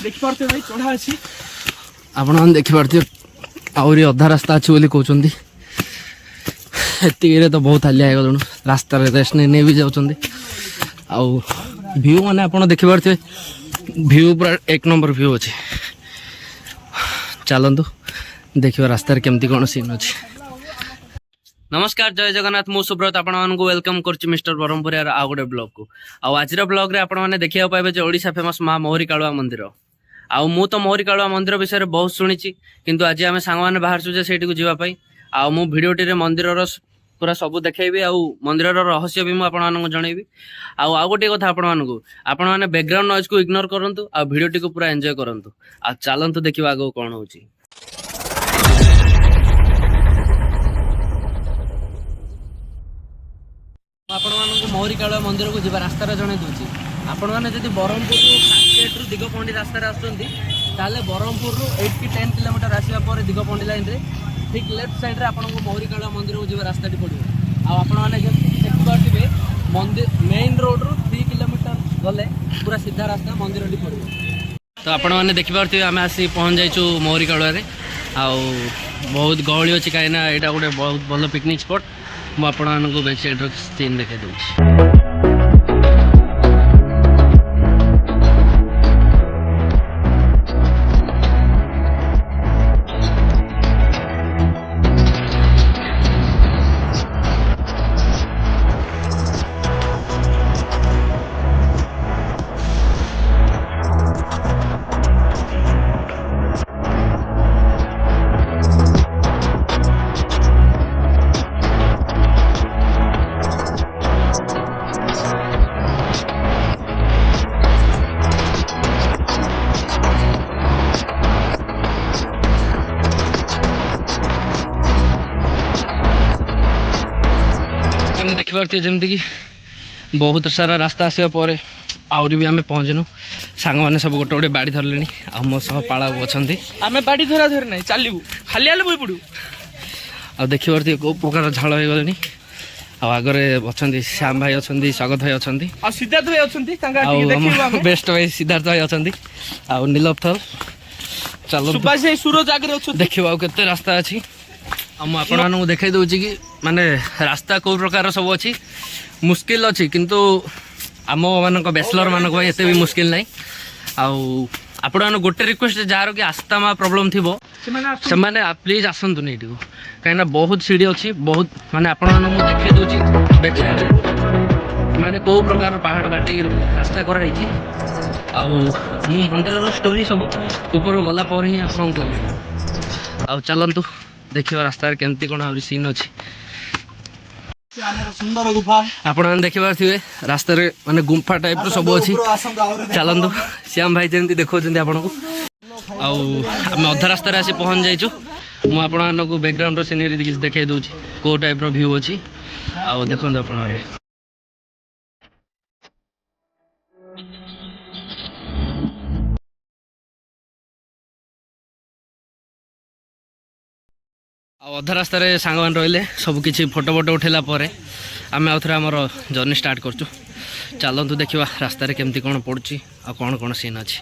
देखिपारते भाई चढ़ा अछि आपण मन देखिपारते आउरी अधा रास्ता अछि बोली कहउचंदी एतिरे तो बहुत हालिया गलनु रास्ता रे रेस्ट ने भी जाउचंदी आउ व्यू माने आपण देखिपारते व्यू पूरा एक नंबर व्यू अछि चलंतु देखियो रास्ता रे केमती कोन सीन अछि। नमस्कार जय जगन्नाथ मु सुब्रत आपण मानकु वेलकम करछि मिस्टर ब्रह्मपुर यार आ गोटे ब्लॉग को आजर ब्लॉग रे आपण माने देखिया पाइबे जे ओडिशा फेमस मां मोहरी काळुआ मंदिर आउ मु तो मोहरी काळुआ मंदिर विषय बहुत शुणिछि किंतु आज आमे सांग माने बाहर छु जे सेठी को जीवा पई आ मु वीडियो टी रे मंदिर रो पूरा सब देखेबी आउ मंदिर रो रहस्य भी मु आपण मानकु जणेबी आउ गोटे कथा आपण माने बैकग्राउंड नॉइज को इग्नोर करंतु आ वीडियो टी को पूरा एन्जॉय करंतु आ चलंतु देखिबा आगो कोन होछि। आपण मानकु मोहरी काळुआ मंदिर को जीवा रास्ता रे जणे दोछि आपण माने जदि बरहमपुर गेट रु दिगपंडी रास्ता रे आछंती ताले बरहमपुर रु 8 की 10 किलोमीटर आसीबा पर दिगपंडी लाइन रे ठीक लेफ्ट साइड रे आपनको मोहरी काळुआ मंदिर को जीवा रास्ता टी पड़िबो आ आपण माने देखि पार्थिबे मंदिर मेन रोड रु 3 किलोमीटर गले पूरा सीधा रास्ता मंदिर टी पड़िबो तो आपण माने देखि पार्थिबे आमे आसी पहुंच जाइछु मोहरी काळुआ रे आ बहुत गहली अछि काइना एटा गोटे बहुत भलो पिकनिक स्पॉट मु आपण मानकु बैक साइड रो सीन देखे दउछि। देखिए जमती कि बहुत सारा रास्ता आसवा पर आहरी भी आम पहुँचनु सांग मैंने सब गोटे गोटे बाड़ी धरले आ मो सह पाला अच्छा आमे बाड़ी धरा धर नै चलबू खाली आले बोई पडू आ देखि परती को प्रकार झाल हो गलेनी आ आगरे अछंती श्याम भाई अछंती स्वागत भाई अछंती आ सिद्धार्थ भाई अछंती तांगा टिके देखिबा हम बेस्ट भाई सिद्धार्थ भाई अछंती आ नीलपथल चलो सुभाष भाई सूरज आगरे अछंती देखिबा केते रास्ता अछि हम आपण मानू देखाई दउछि कि माने रास्ता को प्रकार सब अछि मुश्किल अछि किंतु आम मानक बैचलर मानक भाई एते भी मुश्किल नाही आउ आपण मानू गोटे रिक्वेस्ट जार कि आस्थमा प्रॉब्लम थिबो से माने प्लीज आसंतु नै एटिको काइना बहुत सीढ़ी अछि बहुत माने आपण मानू देखाई दउछि बैक साइड माने को प्रकार पहाड़ काटी रास्ता करा हिची आउ मु मंदिर रो स्टोरी सब ऊपर गला पर ही आपन को आउ चलंतु देखिबा रास्ता केमती कोन आउरी सीन अछि सुंदर गुफा आपण मन देखिबा थिबे रास्ता रे माने गुफा टाइप रो सब अछि चलंतु श्याम भाई जेमती देखो जंती आपण को आउ हम अधा रास्ता रे आसी पहुंच जाइछु मु आपण मन को बैकग्राउंड रो सीनरी देखाई दउछि को टाइप रो व्यू अछि आउ देखन आपण अधा रास्ता रे सांग मान रहिले सब किछि फोटो फोटो उठेला परे आमे आउथरा हमर जर्नी स्टार्ट करछु चलंतु देखिबा रास्ता रे केमती कोन पडुछि आ कोन कोन सीन अछि।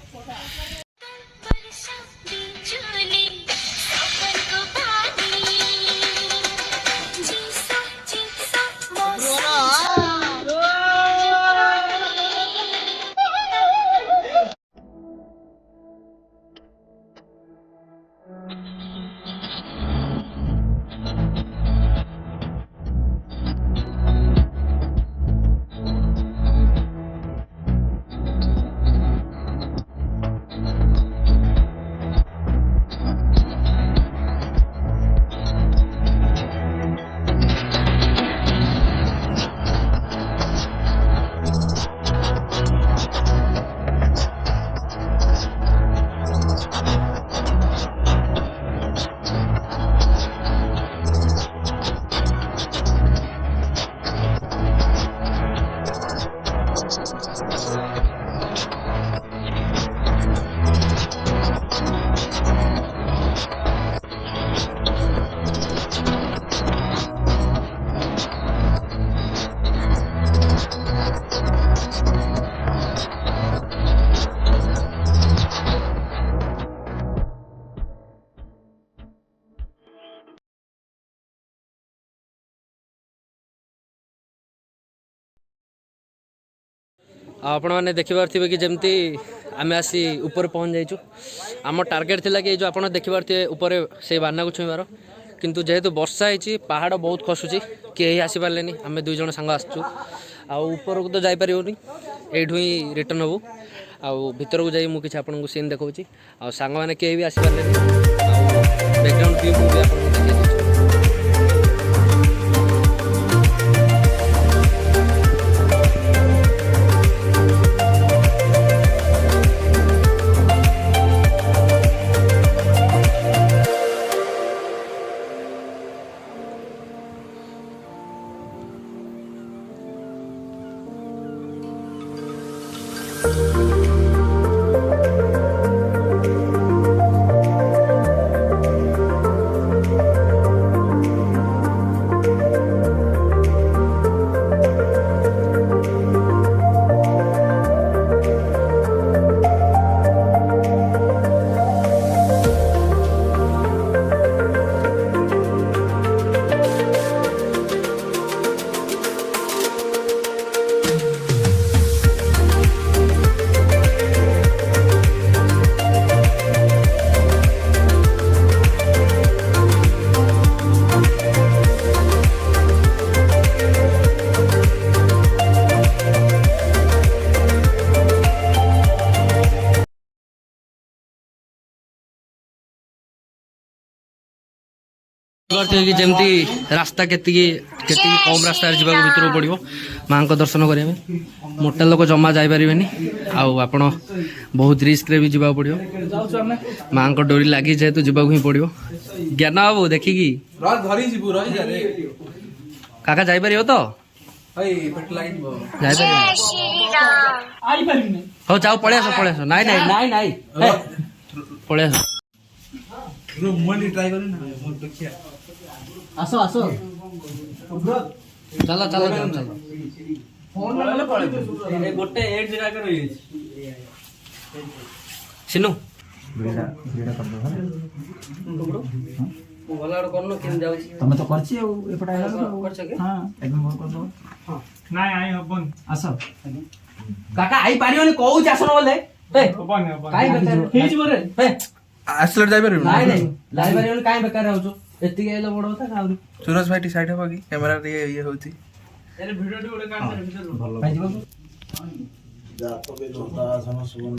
आपण मैंने देखिपारे कि जमती आम आसी ऊपर पहुँच जाइचु आम टार्गेट थिला कि जो आप देखिपारे ऊपर से बाना को छुईबार किंतु जेहेतु वर्षा होती पहाड़ बहुत खसुची कहीं आसीपारे आम 2 जन सांग आसचु ऊपर को तो जापर यू ही रिटर्न हबू आउ भीतर को जाई मु किछ आपन को सीन देखौची आ सांग माने केही भी आसी पारले आ बैकग्राउंड व्यू भी आपन को देखै छी। कि जमती रास्ता केती कम रास्ता जावाक भीतर पड़ो माँ को दर्शन करेंगे मोटा लोक जमा जापर आप बहुत रिस्क रे भी जावाक पड़ो माँ को डोरी लगी जेहेतु जावाक ही पड़ो ज्ञान बाबू देखिकी काका जापर तो हाँ जाओ पलि आस नाई नाई नाई नाई पलि आस आसो आसो चलो चलो चलो चलो गोटे एक जगह के रही सिनु भला करनो किन जाउ तमे तो करछि एपटा आइला तो करछ के हां एकदम भर कर दो हां नाइ आई हबन आसो काका आई पारियोनी कहू छी आसनो बोले ए हबन हबन काई बेकार हेज बोरे ए आसलर जाय परबे नाइ नाइ लाई पारियोनी काई बेकार रहउछु एतिके आइलो बड़ होता काउरी सूरज भाई टी साइड हबा की कैमरा रे ये होती अरे वीडियो टी ओले काम करे भीतर भलो भाई जीव जातो के दोता समसुवन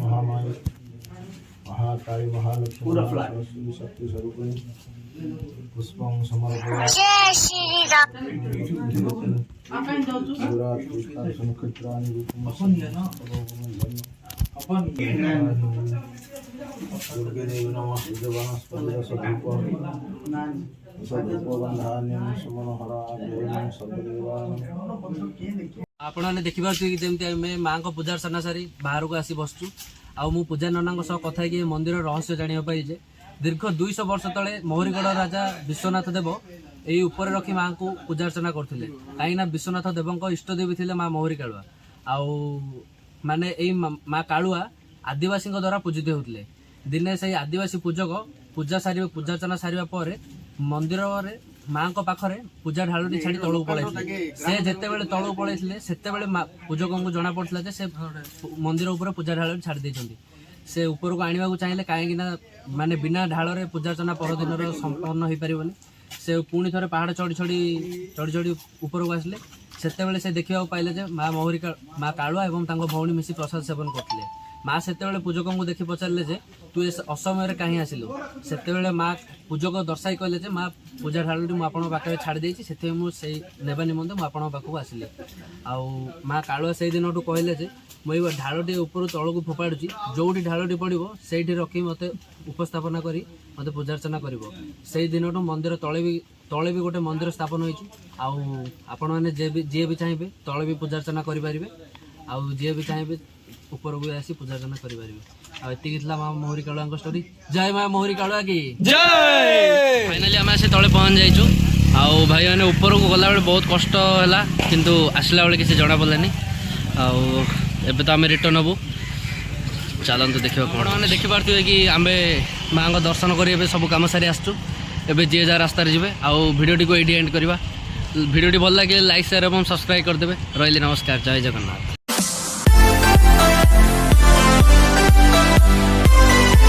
महामाई महाकाली महालक्ष्मी पूरा फ्लैट सरस्वती शक्ति स्वरूपिणी पुष्पं समर्पयामि जय श्री राम अपन जाउछु पूरा पुष्प संकत्राणि रूपम अपन दुर्गे देवी नमः सिद्धवनस्पति सदरूप सदरूपबन्धान्यं सुमनहरा देवं सर्वदेवानां आपण ने देखिबार कि जेमति आमे मां को पूजा अर्चना सारी बाहर को आसी बसचु आ मु पूजा नना सह कथा कि मंदिर रहस्य जानिया पाई जे दीर्घ 200 वर्ष तले मोहरीगढ़ राजा विश्वनाथ देव यही ऊपर रखी मां को पूजा अर्चना करथिले काई ना विश्वनाथ देवଙ୍କ इष्ट देवी थिले मां मोहरी कालुआ आउ माने एई मां कालुआ आदिवासी द्वारा पूजित होतिले दिने से आदिवासी पूजक पूजा अर्चना सारिबा परे मंदिर रे माँ को पाखरे पूजा ढालुटी छाड़ी तलू पलैले से जिते बड़े तलू पलैले सेते पूजक को जना पड़ा जे से मंदिर उपर पूजा ढालुटी छाड़ी देछंती से ऊपर को आनिबा को चाहिए कहीं माने बिना ढाल रे पूजा अर्चना पर दिन संपन्न हो पारिबनी से पुणी थरे पहाड़ चढ़ी चढ़ी ऊपर को आसले सेते से देखा पाइले जे माँ मोहरी माँ कालुआ एवं तांको भौणी मिसी प्रसाद सेवन करथिले माँ सेते पूजक को देखि पचारे जे तू असमय कहीं आसिलु सेते माँ पूजक दर्शाई कहले जे माँ पूजा ढालुटी मुझे आपन पाखे छाड़ी देछि सेते मु सेई नेबा निमंते मु आपन पाखु आसिले आउ माँ कालुआ से दिन कहले जे मुझे ढालटी ऊपर तलू फोपाड़ी जोटी ढालटी पड़ो से रखी मत उपस्थापना करी मत पूजा अर्चना कर से दिन मंदिर तले भी गोटे मंदिर स्थापन होती आपण मैंने जी भी चाहिए तले भी पूजा अर्चना करें आउ जी भी चाहिए ऊपर भी आसी पूजा अर्चना करें आती माँ मोहरी कालुआ स्टोरी जय माँ मोहरी कालुआ की जय। फाइनाली आम आसी तले पहुँच जाइचु आउ भाई मैंने ऊपर को गला बेले बहुत कष्ट है किंतु आसला बेले किसी जना पड़ानी आउ एबे तो आम रिटर्न हबू चलते देखा कौन मैंने देखिपे कि आम माँ को दर्शन कर सब कम सारी आसचु एबे जी जहाँ रास्तार जी आउ भिडियो को ये एंड करवा भिडियोटी भल लगे लाइक शेयर और सब्सक्राइब करदे। रही नमस्कार, जय जगन्नाथ।